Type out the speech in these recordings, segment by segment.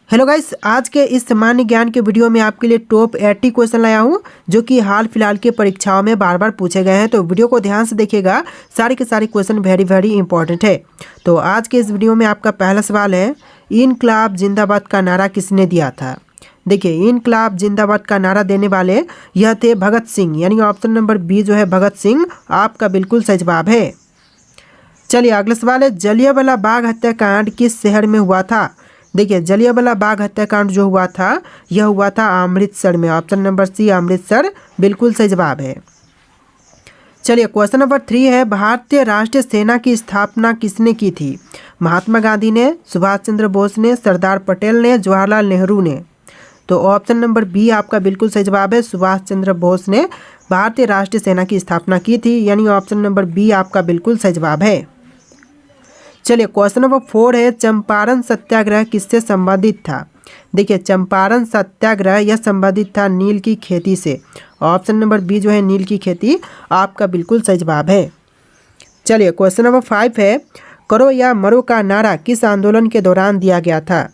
Hello guys, आज के इस सामान्य ज्ञान के वीडियो में आपके लिए टॉप 80 क्वेश्चन लाया हूं जो कि हाल फिलहाल के परीक्षाओं में बार बार पूछे गए हैं। तो वीडियो को ध्यान से देखिएगा, सारे के सारे क्वेश्चन वेरी इंपॉर्टेंट है। तो आज के इस वीडियो में आपका पहला सवाल है, इनकलाब जिंदाबाद का नारा किसने दिया था। देखिए, इनकलाब जिंदाबाद का नारा देने वाले यह थे भगत सिंह, यानी ऑप्शन नंबर बी जो है भगत सिंह आपका बिल्कुल सही जवाब है। चलिए अगला सवाल है, जलियांवाला बाग हत्याकांड किस शहर में हुआ था। देखिए, जलियांवाला बाग हत्याकांड जो हुआ था यह हुआ था अमृतसर में। ऑप्शन नंबर सी अमृतसर बिल्कुल सही जवाब है। चलिए क्वेश्चन नंबर 3 है, भारतीय राष्ट्रीय सेना की स्थापना किसने की थी। महात्मा गांधी ने, सुभाष चंद्र बोस ने, सरदार पटेल ने, जवाहरलाल नेहरू ने। तो ऑप्शन नंबर बी आपका बिल्कुल सही जवाब है। सुभाष चंद्र बोस ने भारतीय राष्ट्रीय सेना की स्थापना की थी, यानी ऑप्शन नंबर बी आपका बिल्कुल सही जवाब है। चलिए क्वेश्चन नंबर 4 है, चंपारण सत्याग्रह किससे संबंधित था। देखिए, चंपारण सत्याग्रह यह संबंधित था नील की खेती से। ऑप्शन नंबर बी जो है नील की खेती आपका बिल्कुल सही जवाब है। चलिए क्वेश्चन नंबर 5 है, करो या मरो का नारा किस आंदोलन के दौरान दिया गया था।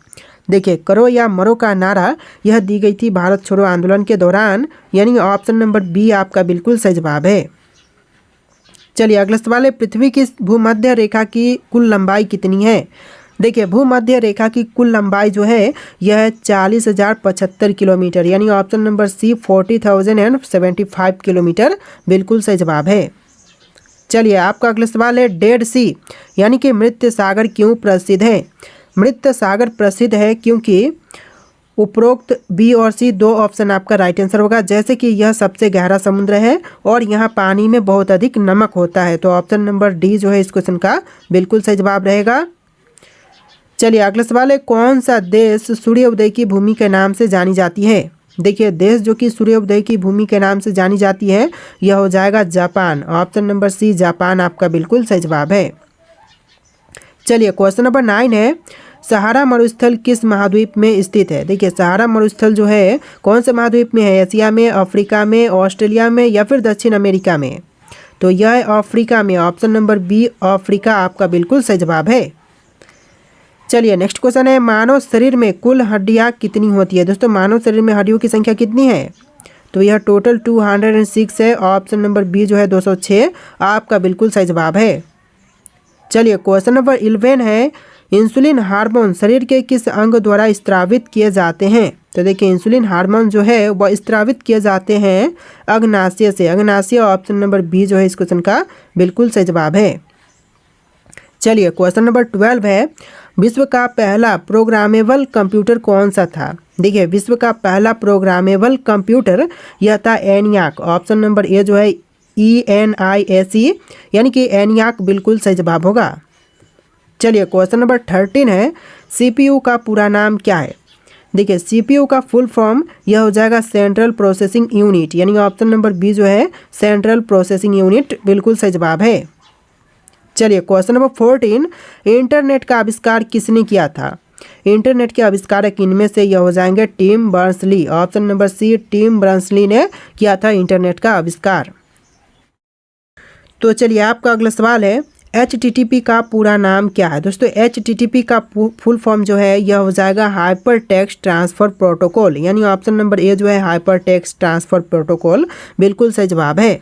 देखिए, करो या मरो का नारा यह दी गई थी भारत छोड़ो आंदोलन के दौरान, यानी ऑप्शन नंबर बी आपका बिल्कुल सही जवाब है। चलिए अगला सवाल है, पृथ्वी की भूमध्य रेखा की कुल लंबाई कितनी है। देखिए, भूमध्य रेखा की कुल लंबाई जो है यह 40,075 किलोमीटर, यानी ऑप्शन नंबर सी 40,075 किलोमीटर बिल्कुल सही जवाब है। चलिए आपका अगला सवाल है, डेड सी यानी कि मृत सागर क्यों प्रसिद्ध है। मृत सागर प्रसिद्ध है क्योंकि उपरोक्त बी और सी दो ऑप्शन आपका राइट आंसर होगा। जैसे कि यह सबसे गहरा समुद्र है और यहाँ पानी में बहुत अधिक नमक होता है, तो ऑप्शन नंबर डी जो है इस क्वेश्चन का बिल्कुल सही जवाब रहेगा। चलिए अगला सवाल है, कौन सा देश सूर्योदय की भूमि के नाम से जानी जाती है। देखिए, देश जो कि सूर्योदय की भूमि के नाम से जानी जाती है यह हो जाएगा Japan. Option number C Japan आपका बिल्कुल सही जवाब है। चलिए क्वेश्चन नंबर 9 है, सहारा मरुस्थल किस महाद्वीप में स्थित है। देखिए, सहारा मरुस्थल जो है कौन से महाद्वीप में है, एशिया में, अफ्रीका में, ऑस्ट्रेलिया में या फिर दक्षिण अमेरिका में। तो यह है अफ्रीका में। ऑप्शन नंबर बी अफ्रीका आपका बिल्कुल सही जवाब है। चलिए नेक्स्ट क्वेश्चन है, मानव शरीर में कुल हड्डियाँ कितनी होती है। दोस्तों, मानव शरीर में हड्डियों की संख्या कितनी है, तो यह टोटल 206 है। ऑप्शन नंबर बी जो है 206 आपका बिल्कुल सही जवाब है। चलिए क्वेश्चन नंबर 11 है, इंसुलिन हार्मोन शरीर के किस अंग द्वारा स्त्रावित किए जाते हैं। तो देखिए, इंसुलिन हार्मोन जो है वह स्त्रावित किए जाते हैं अग्नाशय से। अग्नाशय ऑप्शन नंबर बी जो है इस क्वेश्चन का बिल्कुल सही जवाब है। चलिए क्वेश्चन नंबर 12 है, विश्व का पहला प्रोग्रामेबल कंप्यूटर कौन सा था। देखिए, विश्व का पहला प्रोग्रामेबल कंप्यूटर यह था एनियाक। ऑप्शन नंबर ए जो है ENIAC यानी कि एनियाक बिल्कुल सही जवाब होगा। चलिए क्वेश्चन नंबर 13 है, CPU का पूरा नाम क्या है। देखिए, CPU का फुल फॉर्म यह हो जाएगा सेंट्रल प्रोसेसिंग यूनिट, यानी ऑप्शन नंबर बी जो है सेंट्रल प्रोसेसिंग यूनिट बिल्कुल सही जवाब है। चलिए क्वेश्चन नंबर 14, इंटरनेट का आविष्कार किसने किया था। इंटरनेट के आविष्कारक इनमें से यह हो जाएंगे Tim Berners-Lee. Option number C Tim Berners-Lee ने किया था इंटरनेट का आविष्कार। तो चलिए आपका अगला सवाल है, HTTP का पूरा नाम क्या है। दोस्तों, HTTP का फुल फॉर्म जो है यह हो जाएगा हाइपर टेक्स्ट ट्रांसफ़र प्रोटोकॉल, यानी ऑप्शन नंबर ए जो है हाइपर टेक्स्ट ट्रांसफ़र प्रोटोकॉल बिल्कुल सही जवाब है।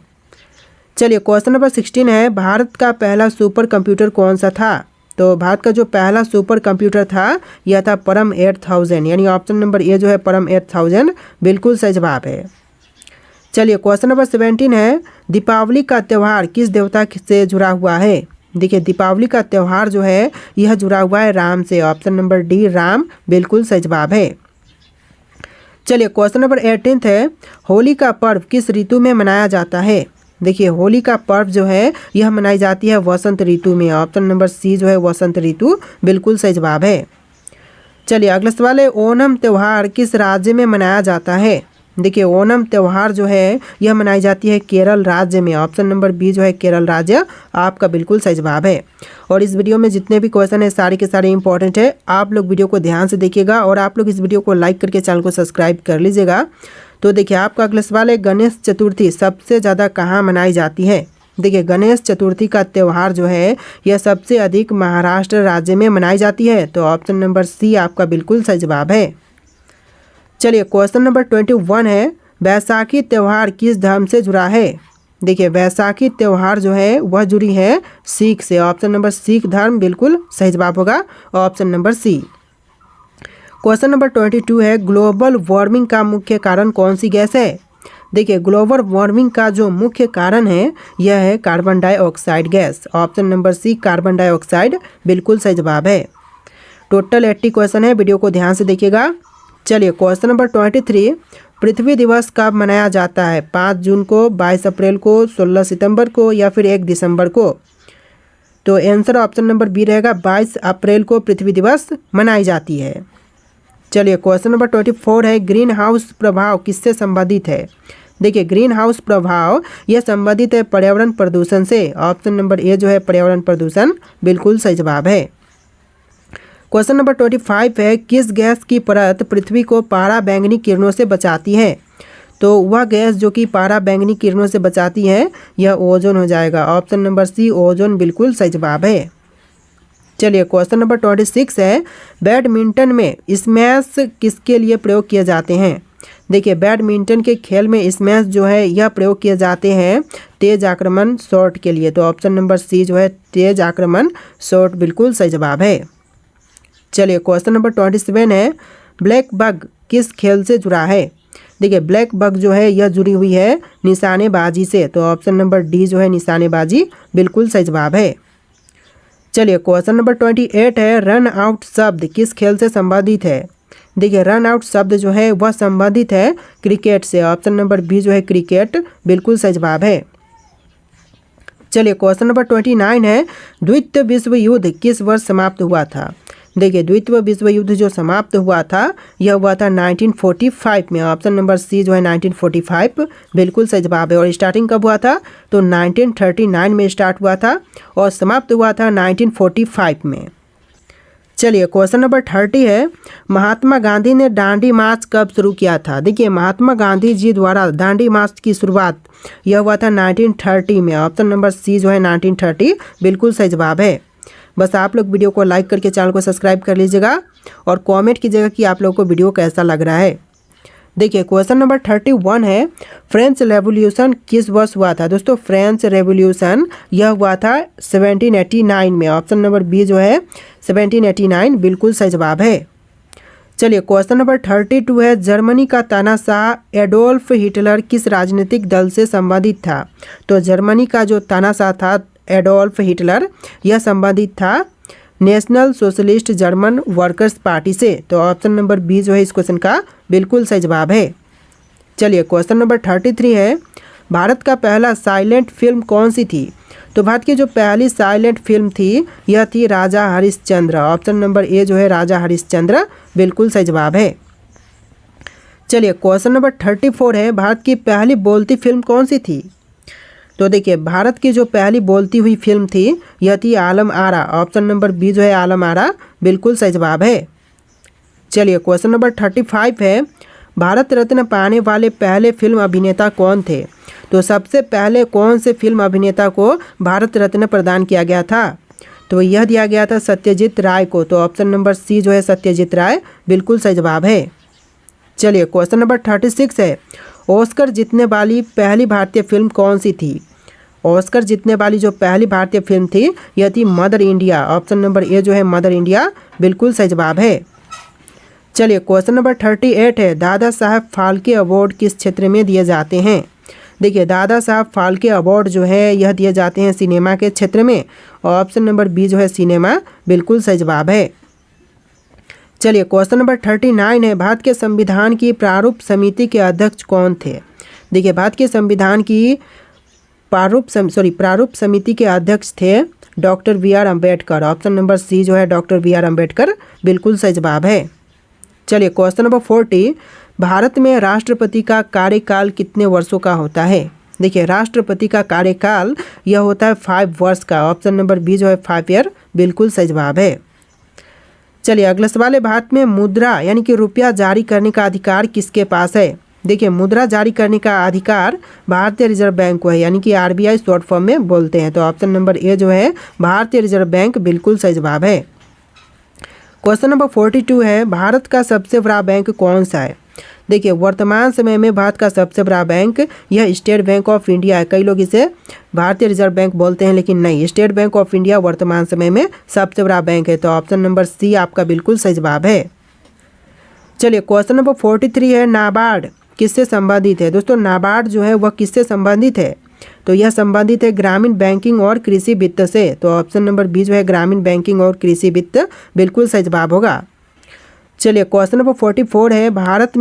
चलिए क्वेश्चन नंबर 16 है, भारत का पहला सुपर कंप्यूटर कौन सा था। तो भारत का जो पहला सुपर कंप्यूटर था यह था परम 8000, यानी ऑप्शन नंबर ए जो है परम 8000 बिल्कुल सही जवाब है। चलिए क्वेश्चन नंबर 17 है, दीपावली का त्यौहार किस देवता से जुड़ा हुआ है। देखिए, दीपावली का त्यौहार जो है यह जुड़ा हुआ है राम से। ऑप्शन नंबर डी राम बिल्कुल सही जवाब है। चलिए क्वेश्चन नंबर 18 है, होली का पर्व किस ऋतु में मनाया जाता है। देखिए, होली का पर्व जो है यह मनाई जाती है वसंत ऋतु में। ऑप्शन नंबर सी जो है वसंत ऋतु बिल्कुल सही जवाब है। चलिए अगला सवाल है, ओणम त्यौहार किस राज्य में मनाया जाता है। देखिए, ओणम त्यौहार जो है यह मनाई जाती है केरल राज्य में। ऑप्शन नंबर बी जो है केरल राज्य आपका बिल्कुल सही जवाब है। और इस वीडियो में जितने भी क्वेश्चन है सारे के सारे इंपॉर्टेंट है। आप लोग वीडियो को ध्यान से देखिएगा और आप लोग इस वीडियो को लाइक करके चैनल को सब्सक्राइब कर लीजिएगा। तो देखिए आपका अगला सवाल है, गणेश चतुर्थी सबसे ज़्यादा कहाँ मनाई जाती है। देखिए गणेश चतुर्थी का त्यौहार जो है यह सबसे अधिक महाराष्ट्र राज्य में मनाई जाती है। तो ऑप्शन नंबर सी आपका बिल्कुल सही जवाब है। चलिए क्वेश्चन नंबर 21 है, बैसाखी त्यौहार किस धर्म से जुड़ा है? देखिए वैसाखी त्यौहार जो है वह जुड़ी है सिख से। ऑप्शन नंबर सिख धर्म बिल्कुल सही जवाब होगा option number C. Question number 22 है, ग्लोबल वार्मिंग का मुख्य कारण कौन सी गैस है? देखिए ग्लोबल वार्मिंग का जो मुख्य कारण है यह है carbon dioxide gas. Option number C carbon dioxide बिल्कुल सही जवाब है। टोटल 80 क्वेश्चन है, वीडियो को ध्यान से देखिएगा। चलिए क्वेश्चन नंबर 23, पृथ्वी दिवस कब मनाया जाता है? 5 जून को, 22 अप्रैल को, 16 सितंबर को या फिर 1 दिसंबर को? तो आंसर ऑप्शन नंबर बी रहेगा, 22 अप्रैल को पृथ्वी दिवस मनाई जाती है। चलिए क्वेश्चन नंबर 24 है, ग्रीन हाउस प्रभाव किससे संबंधित है? देखिए ग्रीन हाउस प्रभाव यह संबंधित है पर्यावरण प्रदूषण से। ऑप्शन नंबर ए जो है पर्यावरण प्रदूषण बिल्कुल सही जवाब है। क्वेश्चन नंबर 25 है, किस गैस की परत पृथ्वी को पारा बैंगनी किरणों से बचाती है? तो वह गैस जो कि पारा बैंगनी किरणों से बचाती है यह ओजोन हो जाएगा। ऑप्शन नंबर सी ओजोन बिल्कुल सही जवाब है। चलिए क्वेश्चन नंबर 26 है, बैडमिंटन में स्मैश किसके लिए प्रयोग किए जाते हैं? देखिए बैडमिंटन के खेल में स्मैश जो है यह प्रयोग किए जाते हैं तेज आक्रमण शॉट के लिए। तो ऑप्शन नंबर सी जो है तेज आक्रमण शॉट बिल्कुल सही जवाब है। चलिए क्वेश्चन नंबर 27 है, ब्लैक बग किस खेल से जुड़ा है? देखिए ब्लैक बग जो है यह जुड़ी हुई है निशानेबाजी से। तो ऑप्शन नंबर डी जो है निशानेबाजी बिल्कुल सही जवाब है। चलिए क्वेश्चन नंबर 28 है, रन आउट शब्द किस खेल से संबंधित है? देखिए रन आउट शब्द जो है वह संबंधित है क्रिकेट से। ऑप्शन नंबर बी जो है क्रिकेट बिल्कुल सही जवाब है। चलिए क्वेश्चन नंबर 29 है, द्वितीय विश्व युद्ध किस वर्ष समाप्त हुआ था? देखिए द्वितीय विश्व युद्ध जो समाप्त हुआ था यह हुआ था 1945 में। ऑप्शन नंबर सी जो है 1945 बिल्कुल सही जवाब है। और स्टार्टिंग कब हुआ था? तो 1939 में स्टार्ट हुआ था और समाप्त हुआ था 1945 में। चलिए क्वेश्चन नंबर 30 है, महात्मा गांधी ने दांडी मार्च कब शुरू किया था? देखिए महात्मा गांधी जी द्वारा दांडी मार्च की शुरुआत यह हुआ था 1930 में। ऑप्शन नंबर सी जो है 1930 बिल्कुल सही जवाब है। बस आप लोग वीडियो को लाइक करके चैनल को सब्सक्राइब कर लीजिएगा और कमेंट कीजिएगा कि आप लोगों को वीडियो कैसा लग रहा है। देखिए क्वेश्चन नंबर 31 है, फ्रेंच रेवोल्यूशन किस वर्ष हुआ था? दोस्तों फ्रेंच रेवोल्यूशन यह हुआ था 1789 में। ऑप्शन नंबर बी जो है 1789 बिल्कुल सही जवाब है। चलिए क्वेश्चन नंबर 32 है, जर्मनी का तानाशाह एडोल्फ हिटलर किस राजनीतिक दल से संबंधित था? तो जर्मनी का जो तानाशाह था एडोल्फ हिटलर यह संबंधित था national socialist German workers party से। तो ऑप्शन नंबर बी जो है इस क्वेश्चन का बिल्कुल सही जवाब है। चलिए क्वेश्चन नंबर 33 है, भारत का पहला साइलेंट फिल्म कौन सी थी? तो भारत की जो पहली साइलेंट फिल्म थी यह थी राजा हरिश्चंद्र। ऑप्शन नंबर ए जो है राजा हरिश्चंद्र बिल्कुल सही जवाब है। चलिए क्वेश्चन नंबर 34 है, भारत की पहली बोलती फिल्म कौन सी थी? तो देखिए भारत की जो पहली बोलती हुई फिल्म थी यह थी Alam Ara. Option number B जो है आलम आरा बिल्कुल सही जवाब है। चलिए क्वेश्चन नंबर 35 है, भारत रत्न पाने वाले पहले फिल्म अभिनेता कौन थे? तो सबसे पहले कौन से फिल्म अभिनेता को भारत रत्न प्रदान किया गया था? तो यह दिया गया था सत्यजीत राय को। तो ऑप्शन नंबर सी जो है सत्यजीत राय बिल्कुल सही जवाब है। चलिए क्वेश्चन नंबर 36 है, ऑस्कर जीतने वाली पहली भारतीय फिल्म कौन सी थी? ऑस्कर जीतने वाली जो पहली भारतीय फिल्म थी यह थी mother India. Option number A जो है मदर इंडिया बिल्कुल सही जवाब है। चलिए क्वेश्चन नंबर 38 है, दादा साहब फाल्के अवार्ड किस क्षेत्र में दिए जाते हैं? देखिए दादा साहब फाल्के अवार्ड जो है यह दिए जाते हैं सिनेमा के क्षेत्र में। ऑप्शन नंबर बी जो है सिनेमा बिल्कुल सही जवाब है। चलिए क्वेश्चन नंबर 39 है, भारत के संविधान की प्रारूप समिति के अध्यक्ष कौन थे? देखिए भारत के संविधान की प्रारूप समिति के अध्यक्ष थे doctor B R Ambedkar. Option number C जो है डॉक्टर बी आर अम्बेडकर बिल्कुल सही जवाब है। चलिए क्वेश्चन नंबर 40, भारत में राष्ट्रपति का कार्यकाल कितने वर्षों का होता है? देखिए राष्ट्रपति का कार्यकाल यह होता है 5 वर्ष का। ऑप्शन नंबर बी जो है 5 ईयर बिल्कुल सही जवाब है। चलिए अगला सवाल है, भारत में मुद्रा यानी कि रुपया जारी करने का अधिकार किसके पास है? देखिए मुद्रा जारी करने का अधिकार भारतीय रिजर्व बैंक को है, यानी कि आरबीआई शॉर्ट फॉर्म में बोलते हैं। तो ऑप्शन नंबर ए जो है भारतीय रिजर्व बैंक बिल्कुल सही जवाब है। क्वेश्चन नंबर 42 है, भारत का सबसे बड़ा बैंक कौन सा है? देखिए वर्तमान समय में भारत का सबसे बड़ा बैंक यह स्टेट बैंक ऑफ इंडिया है। कई लोग इसे भारतीय रिजर्व बैंक बोलते हैं, लेकिन नहीं, स्टेट बैंक ऑफ इंडिया वर्तमान समय में सबसे बड़ा बैंक है। तो ऑप्शन नंबर सी आपका बिल्कुल सही जवाब है। चलिए क्वेश्चन नंबर 43 है, नाबार्ड किससे संबंधित है? दोस्तों नाबार्ड जो है वह किससे संबंधित है? तो यह संबंधित है ग्रामीण बैंकिंग और कृषि वित्त से। तो ऑप्शन नंबर बी जो है ग्रामीण बैंकिंग और कृषि वित्त बिल्कुल सही जवाब होगा। चलिए क्वेश्चन नंबर 44 है, भारत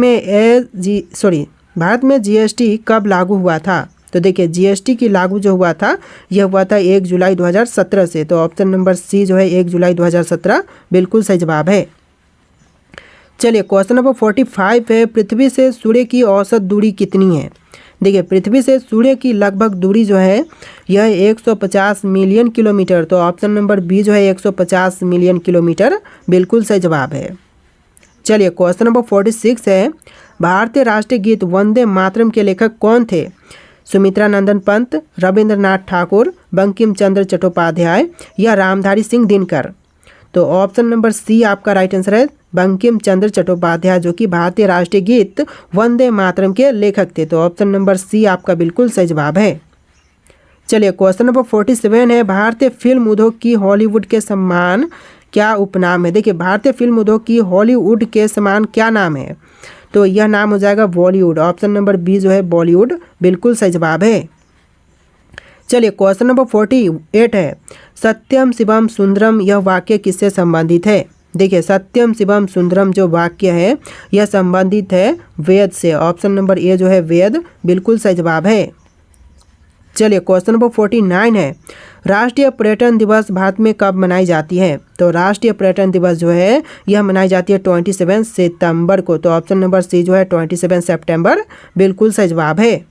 में जीएसटी कब लागू हुआ था? तो देखिए जीएसटी की लागू जो हुआ था यह हुआ था 1 जुलाई 2017 से। तो ऑप्शन नंबर सी जो है 1 जुलाई 2017 बिल्कुल सही जवाब है। चलिए क्वेश्चन नंबर 45 है, पृथ्वी से सूर्य की औसत दूरी कितनी है? देखिए पृथ्वी से सूर्य की लगभग दूरी जो है यह 150 मिलियन किलोमीटर। तो ऑप्शन नंबर बी जो है 150 मिलियन किलोमीटर बिल्कुल सही जवाब है। चलिए क्वेश्चन नंबर 46 है, भारतीय राष्ट्रीय गीत वंदे मातरम के लेखक कौन थे? सुमित्रा नंदन पंत, रविंद्रनाथ ठाकुर, बंकिम चंद्र चट्टोपाध्याय या रामधारी सिंह दिनकर? तो ऑप्शन नंबर सी आपका राइट आंसर है, बंकिम चंद्र चट्टोपाध्याय, जो कि भारतीय राष्ट्रीय गीत वंदे मातरम के लेखक थे। तो ऑप्शन नंबर सी आपका बिल्कुल सही जवाब है। चलिए क्वेश्चन नंबर 47 है, भारतीय फिल्म उद्योग की हॉलीवुड के समान क्या उपनाम है? देखिए भारतीय फिल्म उद्योग की हॉलीवुड के समान क्या नाम है? तो यह नाम हो जाएगा बॉलीवुड। ऑप्शन नंबर बी जो है बॉलीवुड बिल्कुल सही जवाब है। चलिए क्वेश्चन नंबर 48 है, सत्यम शिवम सुंदरम यह वाक्य किससे संबंधित है? देखिए सत्यम शिवम सुंदरम जो वाक्य है यह संबंधित है वेद से। ऑप्शन नंबर ए जो है वेद बिल्कुल सही जवाब है। चलिए क्वेश्चन नंबर 49 है, राष्ट्रीय पर्यटन दिवस भारत में कब मनाई जाती है? तो राष्ट्रीय पर्यटन दिवस जो है यह मनाई जाती है 27 सितंबर को। तो ऑप्शन नंबर सी जो है 27 सितंबर बिल्कुल सही जवाब है।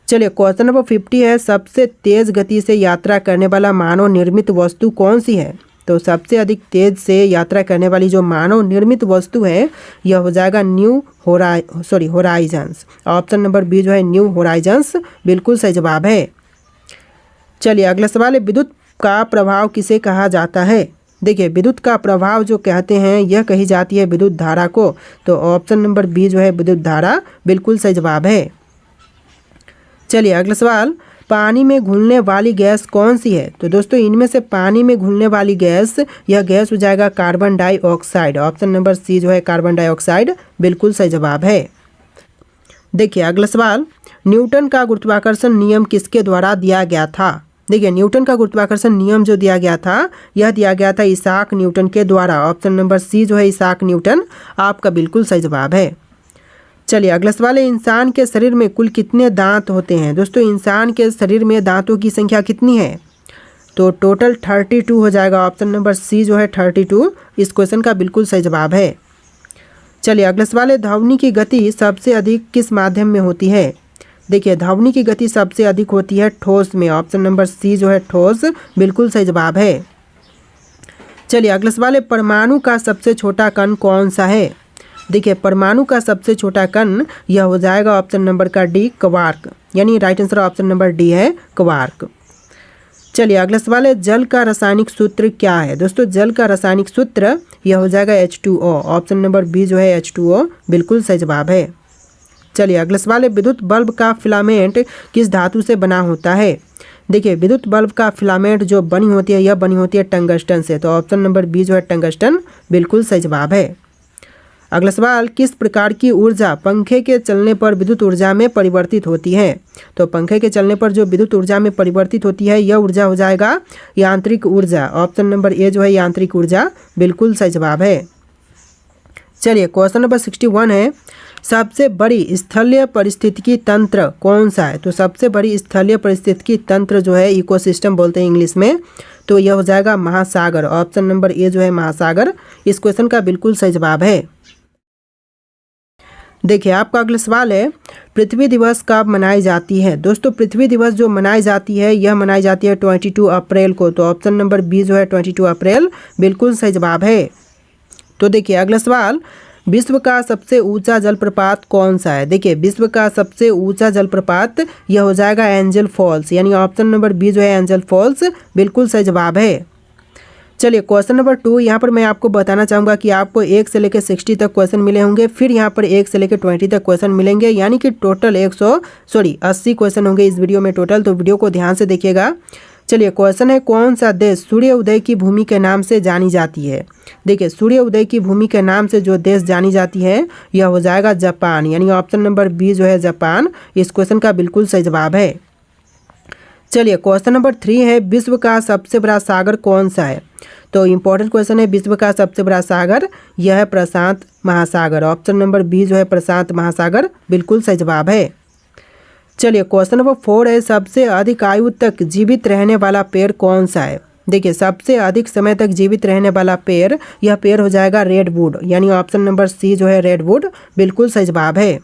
चलिए क्वेश्चन नंबर 50 है, सबसे तेज गति से यात्रा करने वाला मानव निर्मित वस्तु कौन सी है? तो सबसे अधिक तेज से यात्रा करने वाली जो मानव निर्मित वस्तु है यह हो जाएगा होराइजन्स। ऑप्शन नंबर बी जो है न्यू होराइजन्स बिल्कुल सही जवाब है। चलिए अगला सवाल है, विद्युत का प्रभाव किसे कहा जाता है? देखिए विद्युत का प्रभाव जो कहते हैं यह कही जाती है विद्युत धारा को। तो ऑप्शन नंबर बी जो है विद्युत धारा बिल्कुल सही जवाब है। चलिए अगला सवाल, पानी में घुलने वाली गैस कौन सी है? तो दोस्तों इनमें से पानी में घुलने वाली गैस यह गैस हो जाएगा carbon dioxide. Option number C जो है कार्बन डाइऑक्साइड बिल्कुल सही जवाब है। देखिए अगला सवाल, न्यूटन का गुरुत्वाकर्षण नियम किसके द्वारा दिया गया था? देखिए न्यूटन का गुरुत्वाकर्षण नियम जो दिया गया था यह दिया गया था इसाक न्यूटन के द्वारा। ऑप्शन नंबर सी जो है इसाक न्यूटन आपका बिल्कुल सही जवाब है। चलिए अगला सवाल है, इंसान के शरीर में कुल कितने दांत होते हैं? दोस्तों इंसान के शरीर में दांतों की संख्या कितनी है? तो टोटल 32 हो जाएगा। ऑप्शन नंबर सी जो है 32 इस क्वेश्चन का बिल्कुल सही जवाब है। चलिए अगला सवाल है, ध्वनि की गति सबसे अधिक किस माध्यम में होती है? देखिए ध्वनि की गति सबसे अधिक होती है ठोस में। ऑप्शन नंबर सी जो है ठोस बिल्कुल सही जवाब है। चलिए अगला सवाल है, परमाणु का सबसे छोटा कण कौन सा है? देखिए परमाणु का सबसे छोटा कण यह हो जाएगा ऑप्शन नंबर का डी क्वार्क, यानी right answer option number D है क्वार्क। चलिए अगला सवाल है, जल का रासायनिक सूत्र क्या है? दोस्तों जल का रासायनिक सूत्र यह हो जाएगा H2O। ऑप्शन नंबर बी जो है H2O बिल्कुल सही जवाब है। चलिए अगला सवाल है, विद्युत बल्ब का फिलामेंट किस धातु से बना होता है? देखिए विद्युत बल्ब का फिलामेंट जो बनी होती है यह बनी होती है टंगस्टन से। तो ऑप्शन नंबर बी जो है टंगस्टन बिल्कुल सही जवाब है। अगला सवाल, किस प्रकार की ऊर्जा पंखे के चलने पर विद्युत ऊर्जा में परिवर्तित होती है? तो पंखे के चलने पर जो विद्युत ऊर्जा में परिवर्तित होती है यह ऊर्जा हो जाएगा यांत्रिक ऊर्जा। ऑप्शन नंबर ए जो है यांत्रिक ऊर्जा बिल्कुल सही जवाब है। चलिए क्वेश्चन नंबर 61 है, सबसे बड़ी स्थलीय पारिस्थितिकी तंत्र कौन सा है? तो सबसे बड़ी स्थलीय पारिस्थितिकी तंत्र जो है इकोसिस्टम बोलते हैं इंग्लिश में। तो यह हो जाएगा महासागर। ऑप्शन नंबर ए जो है महासागर इस क्वेश्चन का बिल्कुल सही जवाब है। देखिए आपका अगला सवाल है, पृथ्वी दिवस कब मनाई जाती है? दोस्तों पृथ्वी दिवस जो मनाई जाती है यह मनाई जाती है 22 अप्रैल को। तो ऑप्शन नंबर बी जो है 22 अप्रैल बिल्कुल सही जवाब है। तो देखिए अगला सवाल, विश्व का सबसे ऊंचा जलप्रपात कौन सा है? देखिए विश्व का सबसे ऊंचा जलप्रपात यह हो जाएगा एंजल फॉल्स, यानी ऑप्शन नंबर बी जो है एंजल फॉल्स बिल्कुल सही जवाब है। चलिए क्वेश्चन नंबर 2, यहाँ पर मैं आपको बताना चाहूँगा कि आपको 1 से लेकर 60 तक क्वेश्चन मिले होंगे, फिर यहाँ पर 1 से लेकर 20 तक क्वेश्चन मिलेंगे, यानी कि टोटल 80 क्वेश्चन होंगे इस वीडियो में टोटल। तो वीडियो को ध्यान से देखिएगा। चलिए क्वेश्चन है, कौन सा देश सूर्य उदय की भूमि के नाम से जानी जाती है? देखिए सूर्य उदय की भूमि के नाम से जो देश जानी जाती है यह हो जाएगा जापान, यानी ऑप्शन नंबर बी जो है जापान इस क्वेश्चन का बिल्कुल सही जवाब है। चलिए क्वेश्चन नंबर 3 है, विश्व का सबसे बड़ा सागर कौन सा है? तो इम्पोर्टेंट क्वेश्चन है, विश्व का सबसे बड़ा सागर यह है प्रशांत महासागर, ऑप्शन नंबर बी जो है प्रशांत महासागर बिल्कुल सही जवाब है। चलिए क्वेश्चन नंबर 4 है, सबसे अधिक आयु तक जीवित रहने वाला पेड़ कौन सा है? देखिए सबसे अधिक समय तक जीवित रहने वाला पेड़, यह पेड़ हो जाएगा रेडवुड, यानी ऑप्शन नंबर सी जो है रेडवुड बिल्कुल सही जवाब है।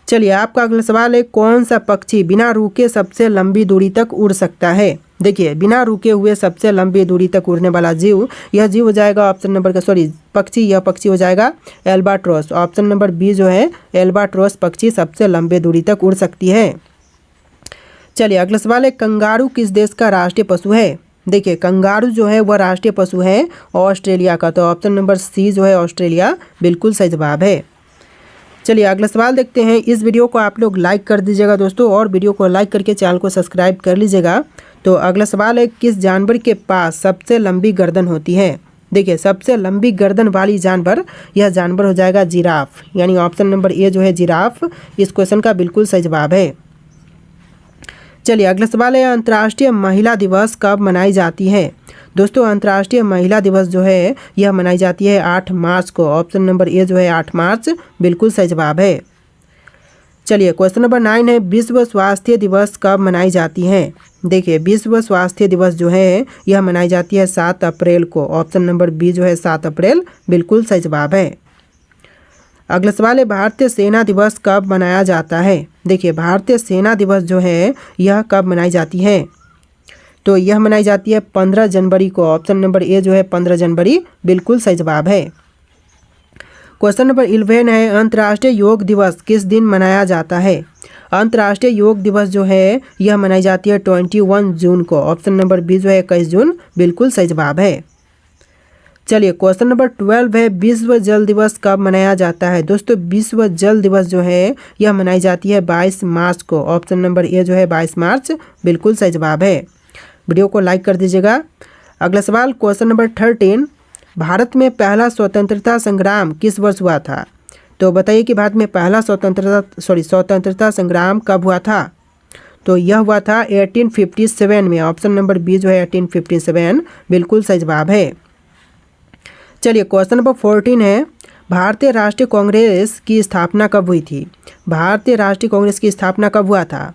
चलिए आपका अगला सवाल है, कौन सा पक्षी बिना रुके सबसे लंबी दूरी तक उड़ सकता है? देखिए बिना रुके हुए सबसे लंबी दूरी तक उड़ने वाला जीव, यह जीव हो जाएगा ऑप्शन नंबर का पक्षी, यह पक्षी हो जाएगा एल्बाट्रोस, ऑप्शन नंबर बी जो है एल्बाट्रोस पक्षी सबसे लंबे दूरी तक उड़ सकती है। चलिए अगला सवाल है, कंगारू किस देश का राष्ट्रीय पशु है? देखिए कंगारू जो है वह राष्ट्रीय पशु है ऑस्ट्रेलिया का, तो ऑप्शन नंबर सी जो है ऑस्ट्रेलिया बिल्कुल सही जवाब है। चलिए अगला सवाल देखते हैं। इस वीडियो को आप लोग लाइक कर दीजिएगा दोस्तों, और वीडियो को लाइक करके चैनल को सब्सक्राइब कर लीजिएगा। तो अगला सवाल है, किस जानवर के पास सबसे लंबी गर्दन होती है? देखिए सबसे लंबी गर्दन वाली जानवर, यह जानवर हो जाएगा जिराफ, यानी ऑप्शन नंबर ए जो है जिराफ इस क्वेश्चन का बिल्कुल सही जवाब है। चलिए अगला सवाल है, अंतर्राष्ट्रीय महिला दिवस कब मनाई जाती है? दोस्तों अंतर्राष्ट्रीय महिला दिवस जो है यह मनाई जाती है 8 मार्च को, ऑप्शन नंबर ए जो है 8 मार्च बिल्कुल सही जवाब है। चलिए क्वेश्चन नंबर 9 है, विश्व स्वास्थ्य दिवस कब मनाई जाती है? देखिए विश्व स्वास्थ्य दिवस जो है यह मनाई जाती है 7 अप्रैल को, ऑप्शन नंबर बी जो है 7 अप्रैल बिल्कुल सही जवाब है। अगला सवाल है, भारतीय सेना दिवस कब मनाया जाता है? देखिए भारतीय सेना दिवस जो है यह कब मनाई जाती है? तो यह मनाई जाती है 15 जनवरी को, ऑप्शन नंबर ए जो है 15 जनवरी बिल्कुल सही जवाब है। क्वेश्चन नंबर 11 है, अंतर्राष्ट्रीय योग दिवस किस दिन मनाया जाता है? अंतर्राष्ट्रीय योग दिवस जो है यह मनाई जाती है 21 जून को, ऑप्शन नंबर बी जो है 21 जून बिल्कुल सही जवाब है। चलिए क्वेश्चन नंबर 12 है, विश्व जल दिवस कब मनाया जाता है? दोस्तों विश्व जल दिवस जो है यह मनाई जाती है 22 मार्च को, ऑप्शन नंबर ए जो है 22 मार्च बिल्कुल सही जवाब है। वीडियो को लाइक कर दीजिएगा। अगला सवाल क्वेश्चन नंबर 13, भारत में पहला स्वतंत्रता संग्राम किस वर्ष हुआ था? तो बताइए कि भारत में पहला स्वतंत्रता संग्राम कब हुआ था? तो यह हुआ था 1857 में, ऑप्शन नंबर बी जो है 1857 बिल्कुल सही जवाब है। चलिए क्वेश्चन नंबर 14 है, भारतीय राष्ट्रीय कांग्रेस की स्थापना कब हुई थी? भारतीय राष्ट्रीय कांग्रेस की स्थापना कब हुआ था?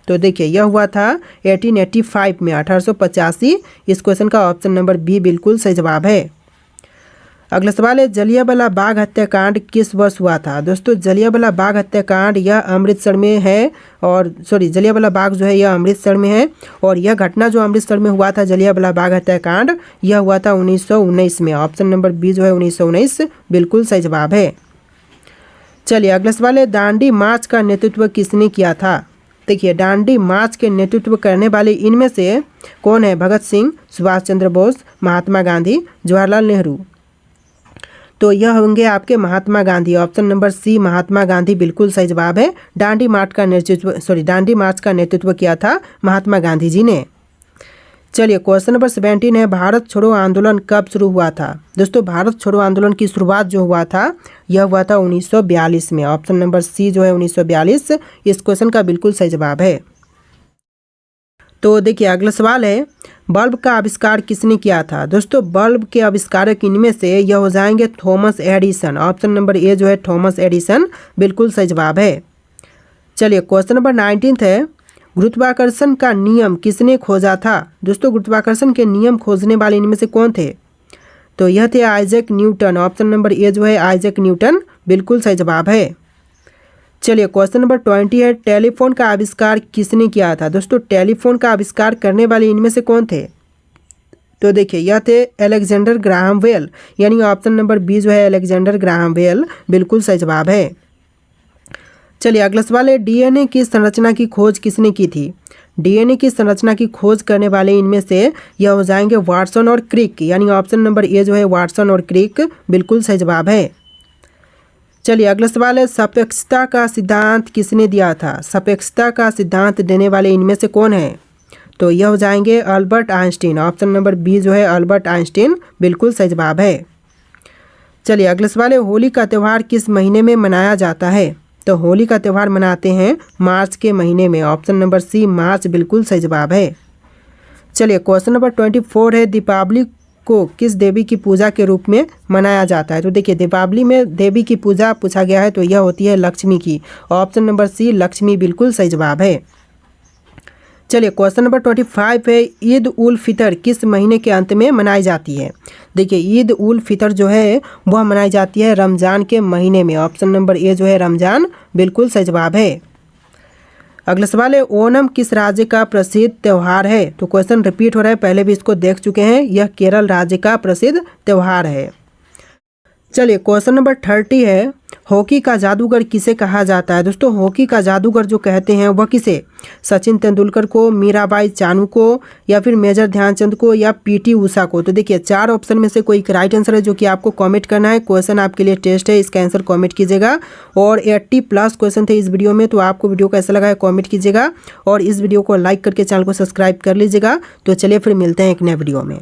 तो देखिए यह हुआ था 1885 में, 1885 इस क्वेश्चन का ऑप्शन नंबर बी बिल्कुल सही जवाब है। अगला सवाल है, जलियांवाला बाग हत्याकांड किस वर्ष हुआ था? दोस्तों जलियांवाला बाग हत्याकांड यह अमृतसर में है, और जलियांवाला बाग जो है यह अमृतसर में है, और यह घटना जो अमृतसर में हुआ था जलियांवाला बाग हत्याकांड यह हुआ था 1919 में, ऑप्शन नंबर बी जो है 1919 बिल्कुल सही जवाब है। चलिए अगला सवाल है, दांडी मार्च का नेतृत्व किसने किया था? देखिए डांडी मार्च के नेतृत्व करने वाले इनमें से कौन है? भगत सिंह, सुभाष चंद्र बोस, महात्मा गांधी, जवाहरलाल नेहरू। तो यह होंगे आपके महात्मा गांधी, ऑप्शन नंबर सी महात्मा गांधी बिल्कुल सही जवाब है। दांडी मार्च का नेतृत्व किया था महात्मा गांधी जी ने। चलिए क्वेश्चन नंबर 17 है, भारत छोड़ो आंदोलन कब शुरू हुआ था? दोस्तों भारत छोड़ो आंदोलन की शुरुआत जो हुआ था यह हुआ था 1942 में, ऑप्शन नंबर सी जो है 1942 इस क्वेश्चन का बिल्कुल सही जवाब है। तो देखिए अगला सवाल है, बल्ब का आविष्कार किसने किया था? दोस्तों बल्ब के आविष्कारक इनमें से यह हो जाएंगे Thomas Edison, option number A जो है थॉमस एडिसन बिल्कुल सही जवाब है। चलिए क्वेश्चन नंबर 19 है, गुरुत्वाकर्षण का नियम किसने खोजा था? दोस्तों गुरुत्वाकर्षण के नियम खोजने वाले इनमें से कौन थे? तो यह थे Isaac Newton, option number A जो है आइजैक न्यूटन बिल्कुल सही जवाब है। चलिए क्वेश्चन नंबर 20 है, टेलीफोन का आविष्कार किसने किया था? दोस्तों टेलीफोन का आविष्कार करने वाले इनमें से कौन थे? तो देखिए यह थे अलेक्जेंडर ग्राहम बेल, यानी ऑप्शन नंबर बी जो है अलेक्जेंडर ग्राहम बेल बिल्कुल सही जवाब है। चलिए अगला सवाल है, डीएनए की संरचना की खोज किसने की थी? डीएनए की संरचना की खोज करने वाले इनमें से यह हो जाएंगे वाटसन और क्रिक, यानी ऑप्शन नंबर ए जो है वाटसन और क्रिक बिल्कुल सही जवाब है। चलिए अगला सवाल है, सापेक्षता का सिद्धांत किसने दिया था? सापेक्षता का सिद्धांत देने वाले इनमें से कौन है? तो यह हो जाएंगे Albert Einstein, option number B जो है अल्बर्ट आइंस्टीन बिल्कुल सही जवाब है। चलिए अगला सवाल है, होली का त्यौहार किस महीने में मनाया जाता है? तो होली का त्यौहार मनाते हैं मार्च के महीने में, ऑप्शन नंबर सी मार्च बिल्कुल सही जवाब है। चलिए क्वेश्चन नंबर 24 है, दीपावली को किस देवी की पूजा के रूप में मनाया जाता है? तो देखिए दीपावली में देवी की पूजा पूछा गया है, तो यह होती है लक्ष्मी की, ऑप्शन नंबर सी लक्ष्मी बिल्कुल सही जवाब है। चलिए क्वेश्चन नंबर 25 है, ईद उल फितर किस महीने के अंत में मनाई जाती है? देखिए ईद उल फितर जो है वह मनाई जाती है रमज़ान के महीने में, ऑप्शन नंबर ए जो है रमज़ान बिल्कुल सही जवाब है। अगला सवाल है, ओणम किस राज्य का प्रसिद्ध त्यौहार है? तो क्वेश्चन रिपीट हो रहा है, पहले भी इसको देख चुके हैं, यह केरल राज्य का प्रसिद्ध त्यौहार है। चलिए क्वेश्चन नंबर 30 है, हॉकी का जादूगर किसे कहा जाता है? दोस्तों हॉकी का जादूगर जो कहते हैं वह किसे? सचिन तेंदुलकर को, मीराबाई चानू को, या फिर मेजर ध्यानचंद को, या पीटी उषा को? तो देखिए 4 ऑप्शन में से कोई एक राइट आंसर है जो कि आपको कमेंट करना है। क्वेश्चन आपके लिए टेस्ट है, इसका आंसर कमेंट कीजिएगा। और 80+ क्वेश्चन थे इस वीडियो में, तो आपको वीडियो कैसा लगा है कमेंट कीजिएगा और इस वीडियो को लाइक करके चैनल को सब्सक्राइब कर लीजिएगा। तो चलिए फिर मिलते हैं एक नए वीडियो में।